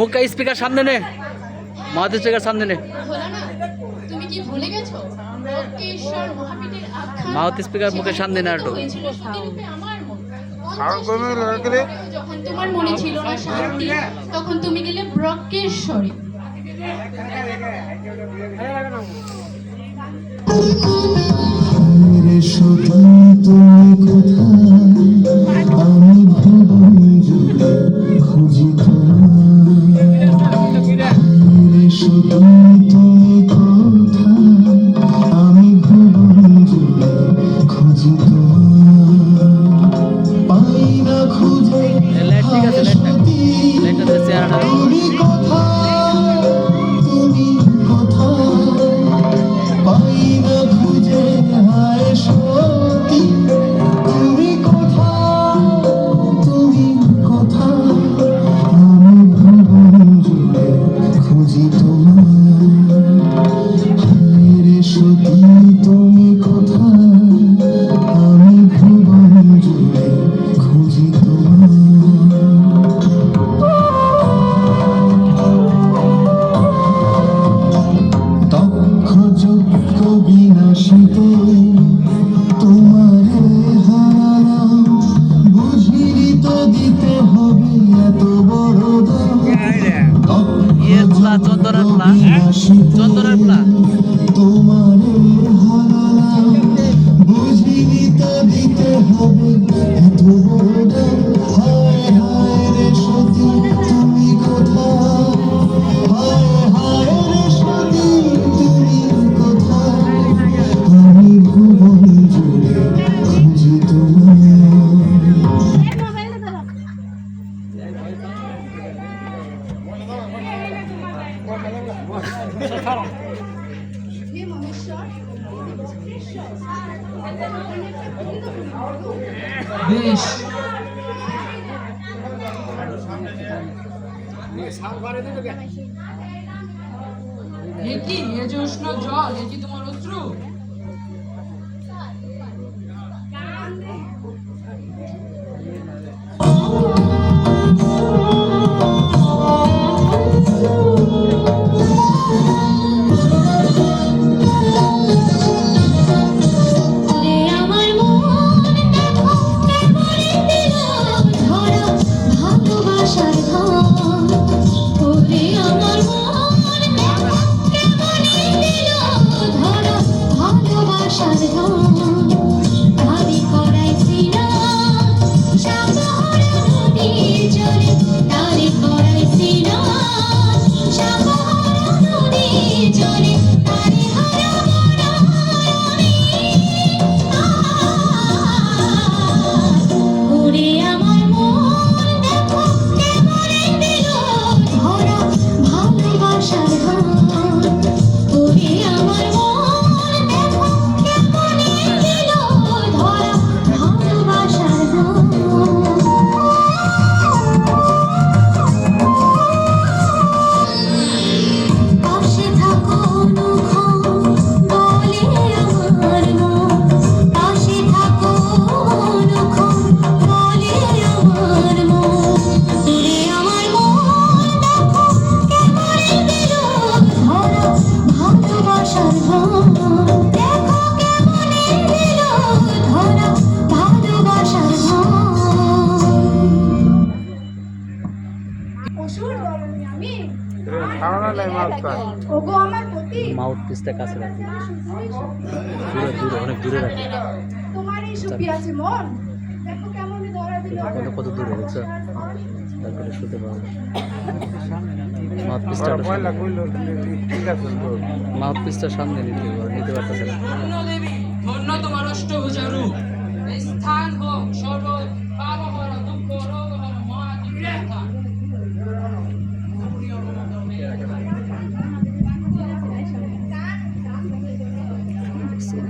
মুখ का स्पीकर सामने ने माउथ स्पीकर सामने ने তুমি কি ভুলে গেছো রকেশ্বর মহাপীঠের আখ্যান माउथ स्पीकर মুখের সামনে না একটু যখন তোমার মনে ছিল না শান্তি তখন তুমি গেলে ব্রকেশ্বরে বেশ কি এ যে উষ্ণ জল এ কি তোমার অশ্রু ধরা ওগো আমার পতি, মাউথ পিসটা কাছে রাখি, দূরে দূরে অনেক দূরে রাখি। তোমার এই সুপি আছে মন, দেখো কেমন ধরা দিল। কত দূরে দেখছো, তারপরে শুতে পারবো। মাউথ পিসটা সামনে নিতে পারতেছে না। ধন্য দেবী, ধন্য তোমার অষ্টভুজা রূপ। এই স্থান হোক সর্ব পাপহর, দুঃখ রোগহর, মহাদিব্য স্থান।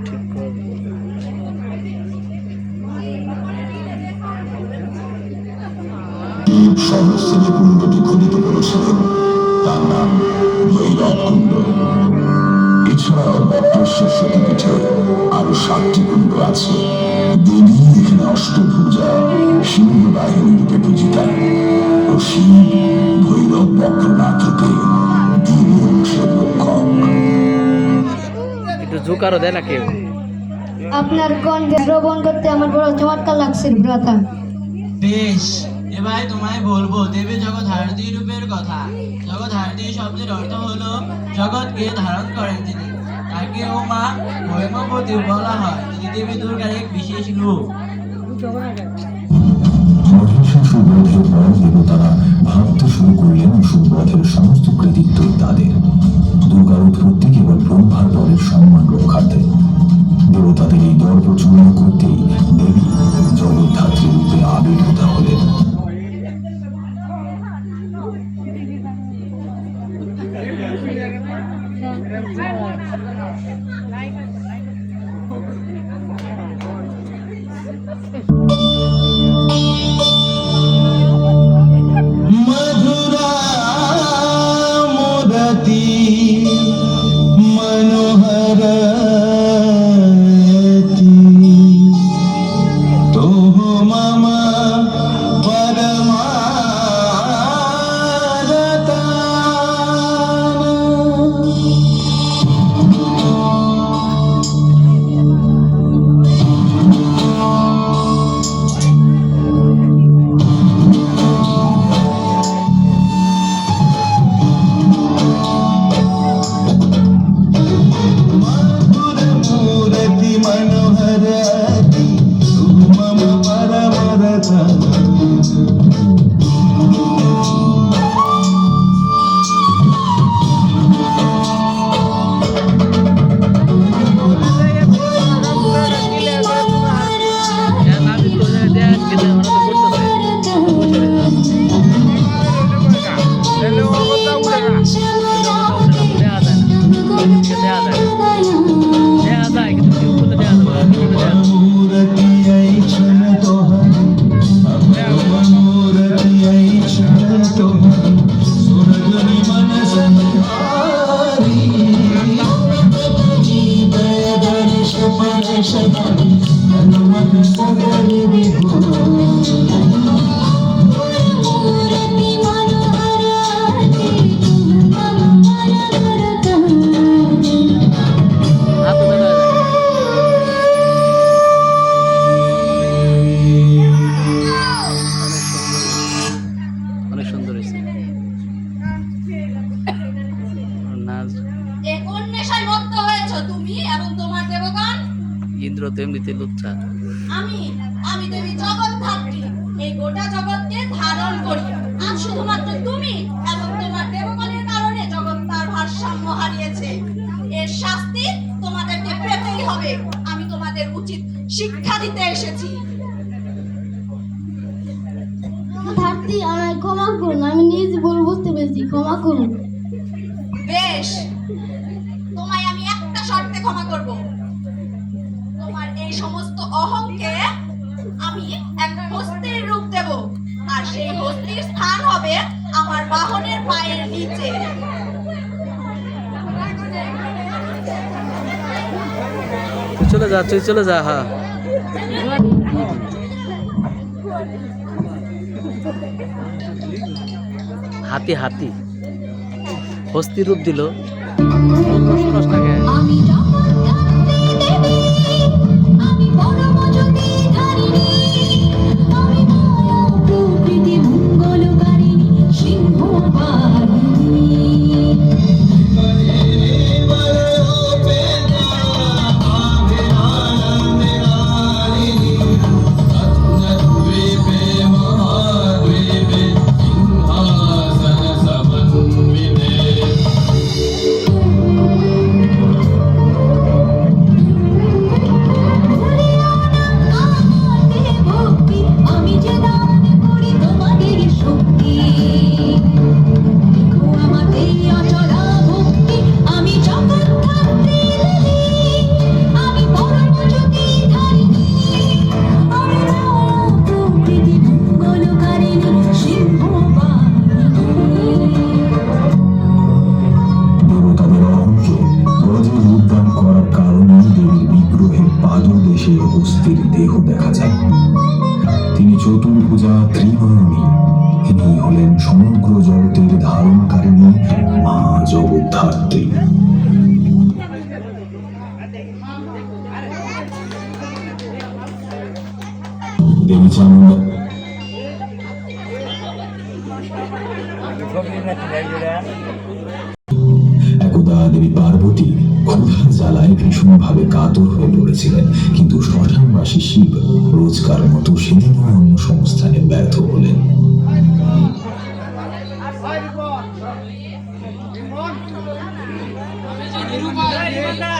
ঠিক করবো। সমস্ত যে কুণ্ডটি খোদিত করেছিলেন তার নাম ভৈরব কুণ্ড। এছাড়াও বক্রেশ্বর সতীপীঠে আরো 7টি কুণ্ড আছে। দেবী এখানে অষ্টভুজা সিংহ বাহিনী রূপে পূজিতা ও শিব ভৈরব বক্রনাথ রূপে তিন অংশের রক্ষক। একটু ঝুঁকারও দেয় না কেউ। আপনার কণ্ঠে শ্রবণ করতে আমার বড় চমৎকার লাগছে ভ্রাতা। বেশ, এবার তোমায় বলবো দেবী জগৎধারতী রূপের কথা। জগৎধারতী শব্দের অর্থ হলো জগৎকে ধারণ করেন যিনি। তাকে ও মা হৈমবতী বলা হয়, তিনি দেবী দুর্গার এক বিশেষ রূপ। মহিষাসুর বধের পর দেবতারা ভাবতে শুরু করলেন অসুর বধের সমস্ত কৃতিত্বই তাদের। দুর্গার উৎপত্তি কেবল ব্রহ্মার পরের সম্মান রক্ষার্থে। দেবতাদের এই দর্প চূর্ণ করতেই দেবী জগদ্ধাত্রী রূপে আবির্ভূত হলেন। মধুরা মোদতি মনোহরতি তোহ মম অনেক সুন্দর হয়েছে নাচ। এ কোন নেশায় মত্ত হয়েছো তুমি এবং তোমার দেবগণ? ইন্দ্র তো এমনিতে লুচ্ছা। আমি দেবী জগৎধাত্রী, এই গোটা জগৎকে ধারণ করি। আজ শুধুমাত্র তুমি এবং তোমার দেবগণের কারণে জগৎ তার ভারসাম্য হারিয়েছে। এর শাস্তি তোমাদেরকে পেতেই হবে। আমি তোমাদের উচিত শিক্ষা দিতে এসেছি। ধাত্রী, আমায় ক্ষমা করুন, আমি নিজ ভুল বুঝতে পেরেছি, ক্ষমা করুন। বেশ, তোমায় আমি একটা শর্তে ক্ষমা করব। তোমার এই সমস্ত অহংকে আমি এক হস্তির রূপ দেব, আর সেই হস্তির স্থান হবে আমার বাহনের পায়ের নিচে। তুই চলে যা হ্যাঁ। হাতি হাতি হস্তি রূপ দিল। আমি আমি পরম জ্যোতি ধারিণী, আমি প্রকৃতি মঙ্গলকারিণী সিংহ বাহিনী। পার্বতীর দেহ দেখা যায়। তিনি চতুর্ভুজা ত্রিনয়নী। ইনি হলেন সমগ্র জগতের ধারণকারিণী মা জগদ্ধাত্রী। দেবী চামুণ্ডা একদা দেবী পার্বতী ক্ষুধার জ্বালায় ভীষণভাবে কাতর হয়ে পড়েছিলেন, কিন্তু শ্মশানবাসী শিব রোজকার মতো সেদিনও অন্য সংস্থানে ব্যর্থ হলেন। আমি যে নিরুপায়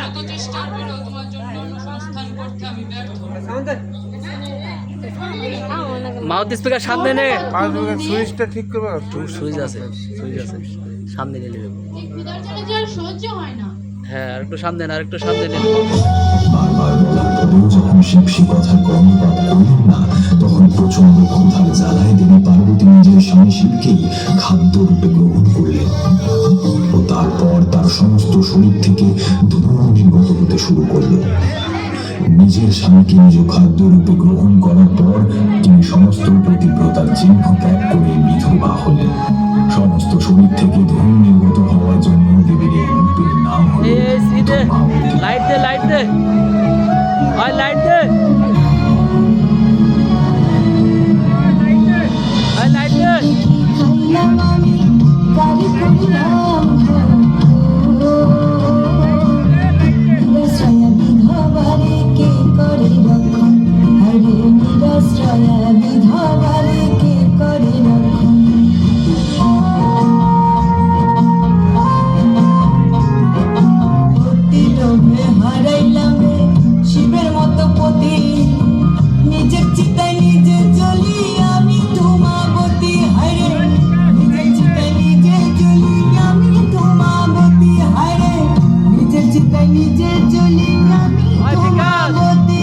শত চেষ্টার পরেও তোমার জন্য অনুসন্ধান করতে আমি ব্যর্থ। মাউথ স্পিকার সামনে নে। সুইচটা ঠিক করবে। সুইচ আছে, সুইচ আছে, সামনে নিয়ে নেবে। সহ্য হয় না। হ্যাঁ, আর একটু সামনে নেন, আর একটু সামনে নেন। বারবার বলার পরেও যখন শিব সে কথার কর্ণপাত করলেন না, তখন প্রচন্ড ক্ষুধার জ্বালায় দেবী পার্বতী নিজের স্বামী শিবকেই খাদ্য রূপে গ্রহণ করলেন ও তারপর তার সমস্ত শরীর থেকে ধোঁয়া নির্গত হতে শুরু করল। নিজের স্বামীকে নিজ খাদ্য রূপে গ্রহণ করার পর তিনি সমস্ত প্রতিব্রতার চিহ্ন ত্যাগ করে বিধবা হলেন। সমস্ত শরীর থেকে ধোঁয়া নির্গত হওয়ার জন্য দেবীর এই রূপের নাম হল ধূমাবতী। লাইট দে, লাইট দে, ওই লাইট দে, ওই লাইট দে। শিবের মতো পতি নিজের চিতায় নিজে জ্বলি আমি ধূমাবতী হায়রে, নিজের চিতায় নিজে জ্বলি আমি ধূমাবতী হায়রে, নিজের চিতায় নিজে জ্বলি আমি ধূমাবতী।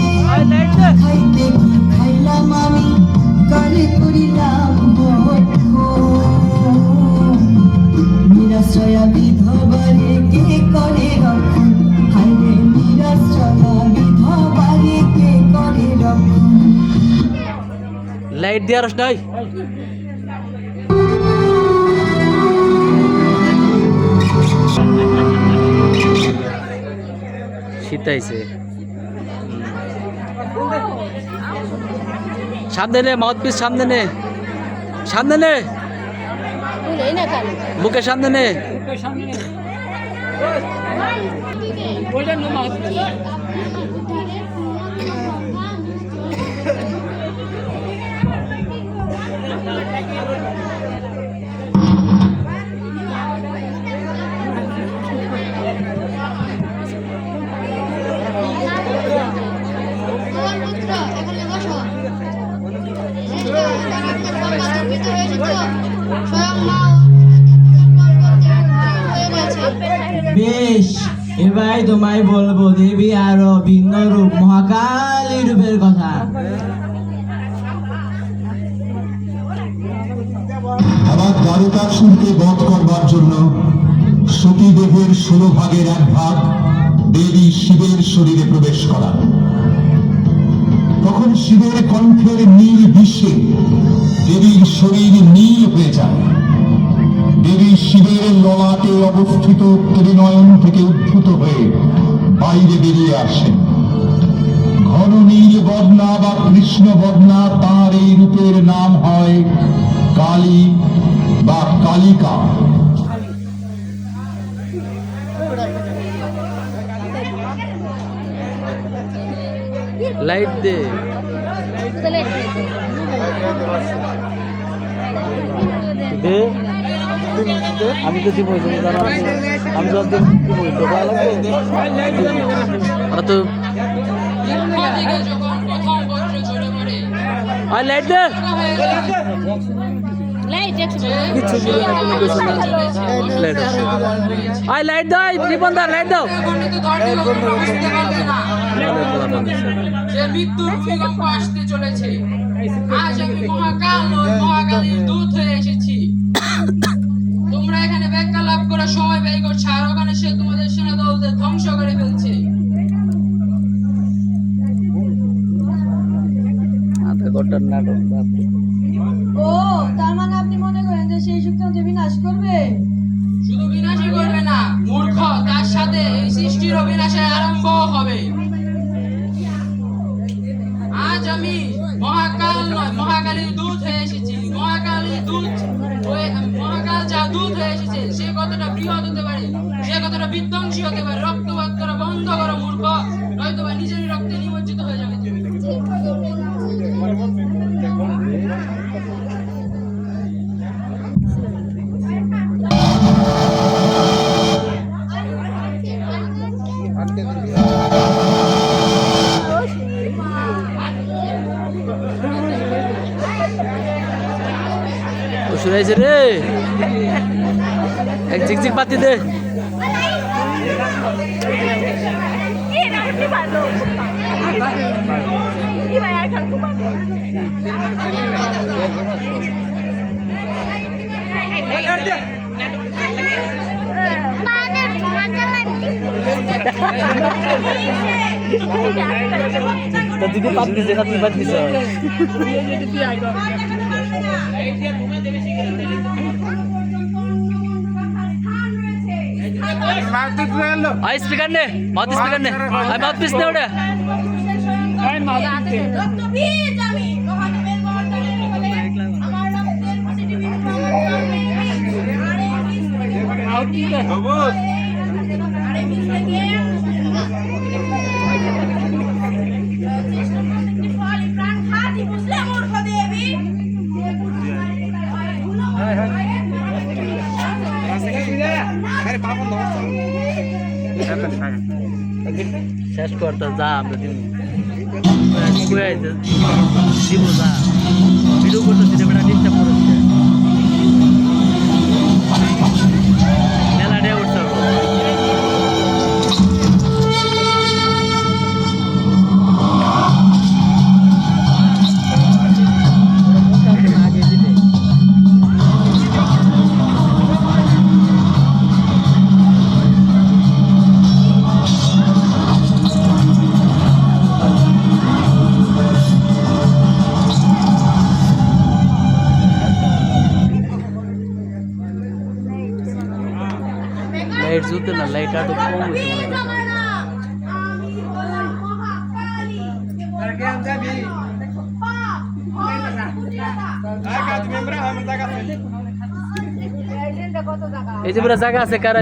খাইতে কি খাইলাম আমি কারে করিলাম নিরাশ্রয়া বিধবারে কে করে রক্ষণ, হায়রে নিরাশ্রয়া বিধবারে কে করে রক্ষণ। লাইট দিয়ে আর নাই। শীতাইছে। সামনে নে, মাউথ পিস সামনে নে, সামনে নে, বুকের সামনে নে। বেশ, এবার তোমায় বলবো দেবী আরো ভিন্ন রূপ মহাকালী রূপের কথা। আবার দ্বারকাসুরকে বধ করবার জন্য সতীদেহের 16 ভাগের 1 ভাগ দেবী শিবের শরীরে প্রবেশ করা। তখন শিবের কণ্ঠের নীল বিশ্বে দেবীর শরীর নীল হয়ে যায়। দেবী শিবের ললাটে অবস্থিত ত্রিনয়ন থেকে উদ্ভূত হয়ে বাইরে বেরিয়ে আসেন। ঘন নীল বর্ণা বা কৃষ্ণ বর্ণা, তাঁর এই রূপের নাম হয় কালী বা কালিকা। লাইট দে। দে, আমি তো দিব, আমি তো দিব, তো যখন প্রথম পত্র ঝরে পড়ে লাইট দে। লাইট দাও, রিবন দাও, লাইট দাও। যে মৃত্যুর ভূমিকম্প আসতে চলেছে, আজ আমি মহাকাল নয় মহাকালীর দূত হয়ে এসেছি। তোমরা এখানে ব্যাখ্যা লাভ করার সময় ব্যয় করছো, আর ওখানে সে তোমাদের সেনা দলদের ধ্বংস করে ফেলছে। নাটক নাটক বাপরে। ও তার মানে আপনি মনে করেন যে সেই শক্তি আমাদের বিনাশ করবে? শুধু বিনাশই করবে না, মূর্খ, তার সাথে এই সৃষ্টির বিনাশের আরম্ভ হবে। আজ আমি মহাকাল নয়, মহাকালীর দূত হয়ে এসেছি। মহাকালীর দূত মহাকাল যা দূত হয়ে এসেছে সে কতটা বৃহৎ হতে পারে, সে কতটা বিধ্বংসী হতে পারে। রক্তপাত করা বন্ধ করো মূর্খ, নয়তো বা নিজেরই রক্তে নিমজ্জিত হয়ে যাবে। ও শুনাইছে রে, এক ঝিকঝিক পাতি দে। দিদি পাত দিছে না, তুমি পাত দিছ। আই স্পিকার নে, মাউথ স্পিকার নে, আই মাউথ পিস নে ওটা। রক্তবীজ আমি, মহাদেবের বরদানের বলে আমার রক্তের প্রতিটি বিন্দু আরে বীজ থেকে ফল প্রাণ খাতি মুসলিম মূর্খ দেবী। শেষ করতে যা, আমরা দিব দিব যা, ভিডিও করতেছি রে বেটা, ডিস্টার্ব করছে মেলা ডে উঠছে। লাইট জ্বলতে না, লাইট আরো কম হচ্ছে। এই যে পুরা জায়গা আছে কারা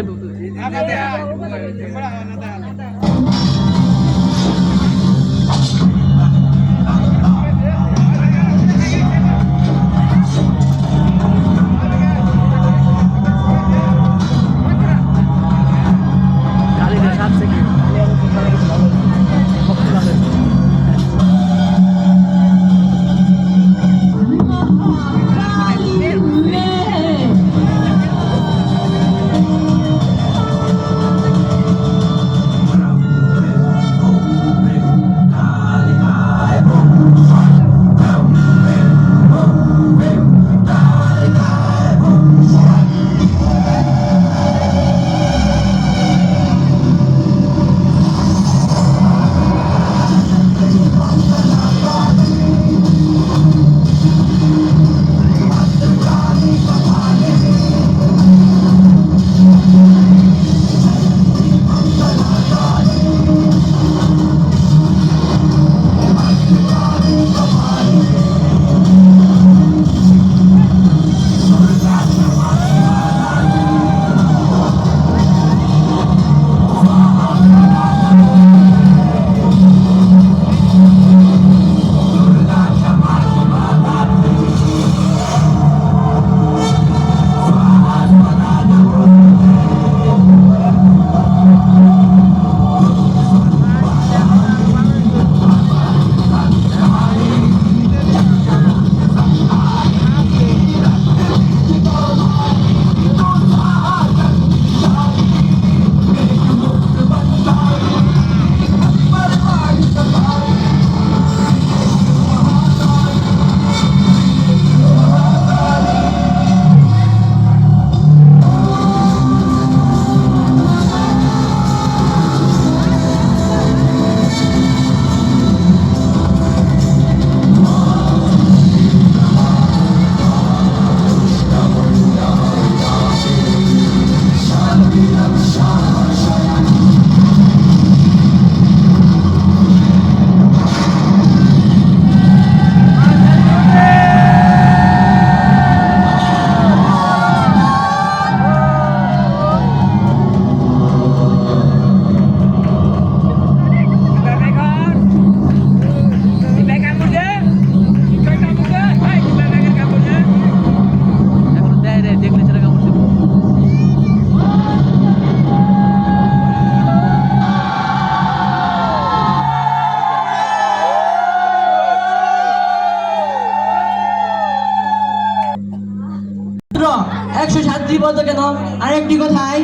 একটি বলতো কেন? আরেকটি কোথায়?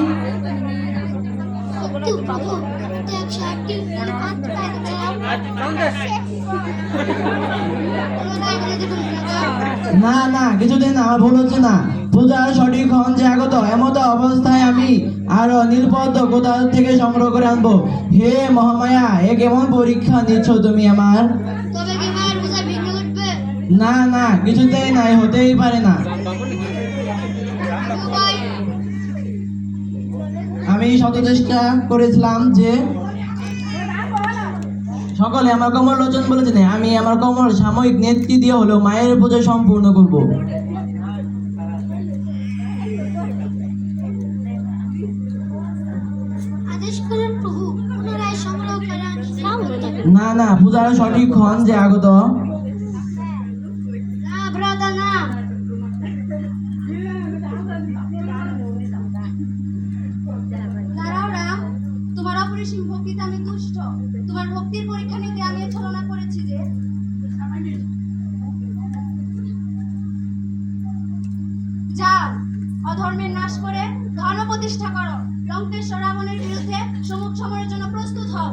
সত্যি প্রভু 108টি হাত না না কিছুদিন আমার ভুল হচ্ছে না। পূজার সঠিক ক্ষণ যে আগত, এমত অবস্থায় আমি আরো নীলপদ্ম কোথা থেকে সংগ্রহ করে আনবো? হে মহামায়া, এ কেমন পরীক্ষা নিচ্ছ তুমি আমার? তবে কি মায়ের পূজা বিঘ্ন ঘটবে? না না কিছুতেই নাই, হতেই পারে না। উপায় আমি শত চেষ্টা করেছিলাম যে সকলে আমার কমল লোচন বলেছেন আমি আমার কমল সাময়িক নেত্রী দিয়ে হলেও মায়ের পূজা সম্পূর্ণ করব। আদেশ করুন প্রভু, পুনরায় সংগ্রহ করা না না পূজার সঠিক ক্ষণ যে আগত। না ব্রাদা না। দাঁড়াও রাম, তোমার অপরিসীম ভক্তিতে আমি তুষ্ট। তোমার ভক্তির পরীক্ষা নিতে আমি এ ছলনা করেছি যে যাও, অধর্মের নাশ করে ধর্ম প্রতিষ্ঠা করো। লঙ্কেশ্বর রাবণের বিরুদ্ধে সম্মুখ সমরের জন্য প্রস্তুত হও।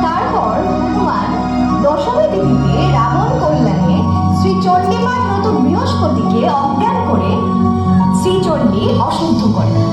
তারপর হনুমান দশমী তিথিতে রাবণ কল্যাণে শ্রী চণ্ডীমার মতো বৃহস্পতিকে অজ্ঞান করে শ্রীচণ্ডী অশুদ্ধ করেন।